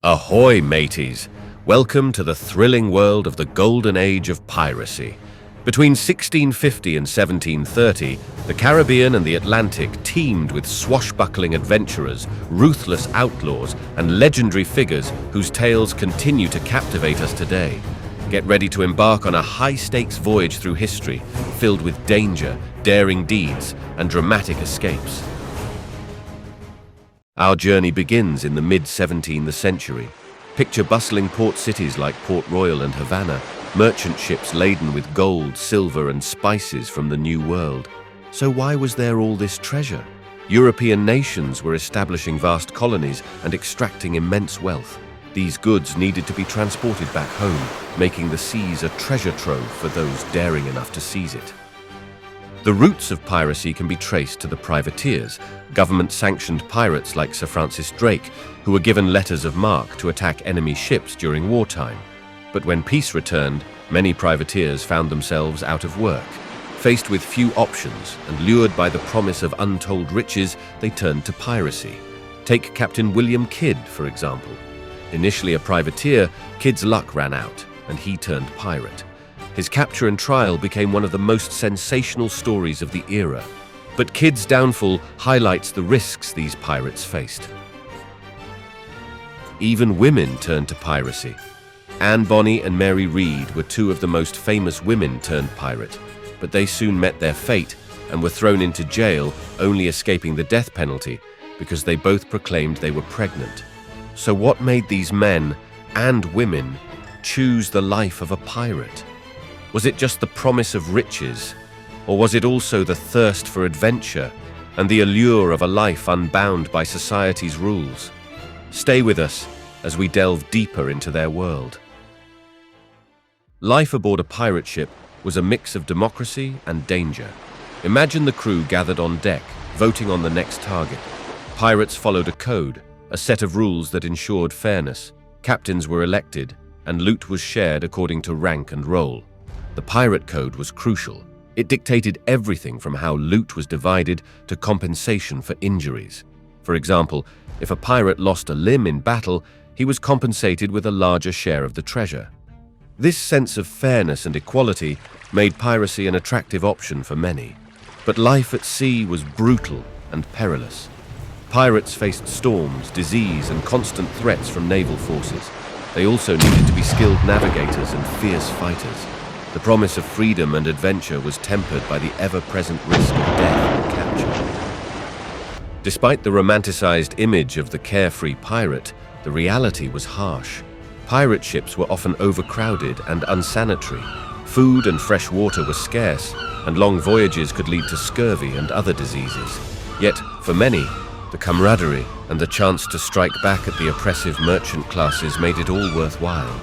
Ahoy, mateys! Welcome to the thrilling world of the Golden Age of Piracy. Between 1650 and 1730, the Caribbean and the Atlantic teemed with swashbuckling adventurers, ruthless outlaws, and legendary figures whose tales continue to captivate us today. Get ready to embark on a high-stakes voyage through history, filled with danger, daring deeds, and dramatic escapes. Our journey begins in the mid-17th century. Picture bustling port cities like Port Royal and Havana, merchant ships laden with gold, silver, and spices from the New World. So why was there all this treasure? European nations were establishing vast colonies and extracting immense wealth. These goods needed to be transported back home, making the seas a treasure trove for those daring enough to seize it. The roots of piracy can be traced to the privateers, government-sanctioned pirates like Sir Francis Drake, who were given letters of marque to attack enemy ships during wartime. But when peace returned, many privateers found themselves out of work. Faced with few options and lured by the promise of untold riches, they turned to piracy. Take Captain William Kidd, for example. Initially a privateer, Kidd's luck ran out, and he turned pirate. His capture and trial became one of the most sensational stories of the era. But Kidd's downfall highlights the risks these pirates faced. Even women turned to piracy. Anne Bonny and Mary Read were two of the most famous women turned pirate, but they soon met their fate and were thrown into jail, only escaping the death penalty because they both proclaimed they were pregnant. So what made these men and women choose the life of a pirate? Was it just the promise of riches, or was it also the thirst for adventure and the allure of a life unbound by society's rules? Stay with us as we delve deeper into their world. Life aboard a pirate ship was a mix of democracy and danger. Imagine the crew gathered on deck, voting on the next target. Pirates followed a code, a set of rules that ensured fairness. Captains were elected, and loot was shared according to rank and role. The pirate code was crucial. It dictated everything from how loot was divided to compensation for injuries. For example, if a pirate lost a limb in battle, he was compensated with a larger share of the treasure. This sense of fairness and equality made piracy an attractive option for many. But life at sea was brutal and perilous. Pirates faced storms, disease, and constant threats from naval forces. They also needed to be skilled navigators and fierce fighters. The promise of freedom and adventure was tempered by the ever-present risk of death and capture. Despite the romanticized image of the carefree pirate, the reality was harsh. Pirate ships were often overcrowded and unsanitary. Food and fresh water were scarce, and long voyages could lead to scurvy and other diseases. Yet, for many, the camaraderie and the chance to strike back at the oppressive merchant classes made it all worthwhile.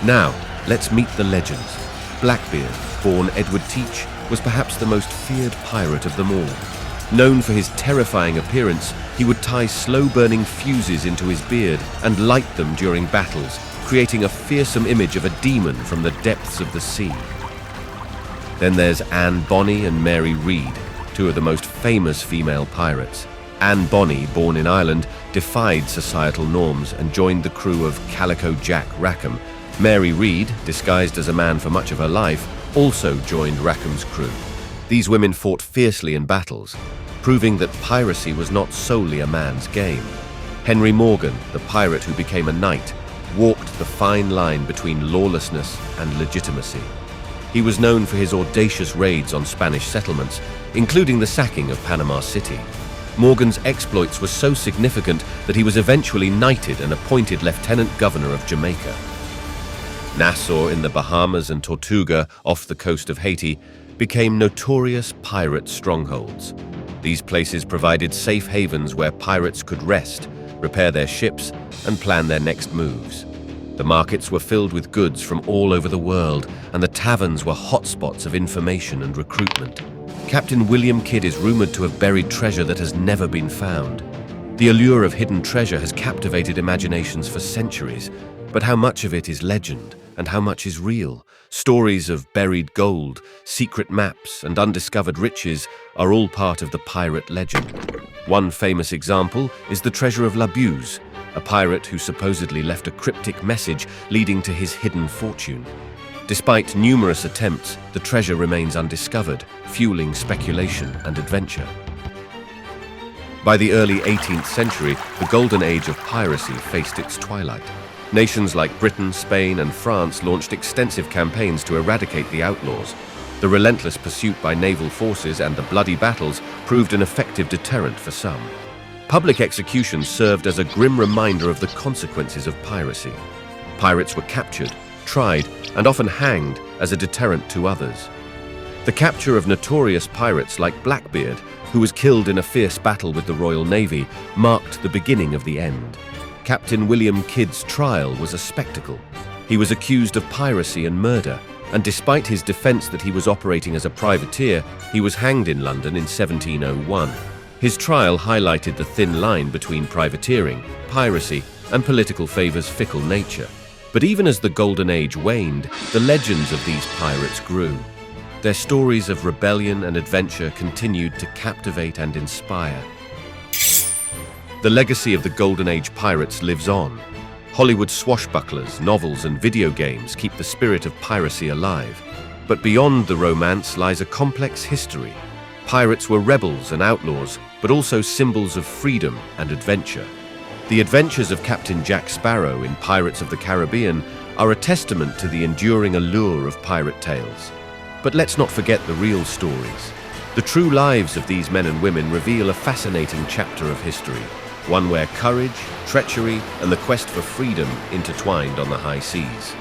Now, let's meet the legends. Blackbeard, born Edward Teach, was perhaps the most feared pirate of them all. Known for his terrifying appearance, he would tie slow-burning fuses into his beard and light them during battles, creating a fearsome image of a demon from the depths of the sea. Then there's Anne Bonny and Mary Read, two of the most famous female pirates. Anne Bonny, born in Ireland, defied societal norms and joined the crew of Calico Jack Rackham. Mary Read, disguised as a man for much of her life, also joined Rackham's crew. These women fought fiercely in battles, proving that piracy was not solely a man's game. Henry Morgan, the pirate who became a knight, walked the fine line between lawlessness and legitimacy. He was known for his audacious raids on Spanish settlements, including the sacking of Panama City. Morgan's exploits were so significant that he was eventually knighted and appointed Lieutenant Governor of Jamaica. Nassau in the Bahamas and Tortuga off the coast of Haiti became notorious pirate strongholds. These places provided safe havens where pirates could rest, repair their ships, and plan their next moves. The markets were filled with goods from all over the world, and the taverns were hotspots of information and recruitment. Captain William Kidd is rumored to have buried treasure that has never been found. The allure of hidden treasure has captivated imaginations for centuries, but how much of it is legend and how much is real? Stories of buried gold, secret maps, and undiscovered riches are all part of the pirate legend. One famous example is the treasure of Labuse, a pirate who supposedly left a cryptic message leading to his hidden fortune. Despite numerous attempts, the treasure remains undiscovered, fueling speculation and adventure. By the early 18th century, the Golden Age of Piracy faced its twilight. Nations like Britain, Spain, and France launched extensive campaigns to eradicate the outlaws. The relentless pursuit by naval forces and the bloody battles proved an effective deterrent for some. Public executions served as a grim reminder of the consequences of piracy. Pirates were captured, tried, and often hanged as a deterrent to others. The capture of notorious pirates like Blackbeard, who was killed in a fierce battle with the Royal Navy, marked the beginning of the end. Captain William Kidd's trial was a spectacle. He was accused of piracy and murder, and despite his defense that he was operating as a privateer, he was hanged in London in 1701. His trial highlighted the thin line between privateering, piracy, and political favor's fickle nature. But even as the Golden Age waned, the legends of these pirates grew. Their stories of rebellion and adventure continued to captivate and inspire. The legacy of the Golden Age pirates lives on. Hollywood swashbucklers, novels, and video games keep the spirit of piracy alive. But beyond the romance lies a complex history. Pirates were rebels and outlaws, but also symbols of freedom and adventure. The adventures of Captain Jack Sparrow in Pirates of the Caribbean are a testament to the enduring allure of pirate tales. But let's not forget the real stories. The true lives of these men and women reveal a fascinating chapter of history, one where courage, treachery, and the quest for freedom intertwined on the high seas.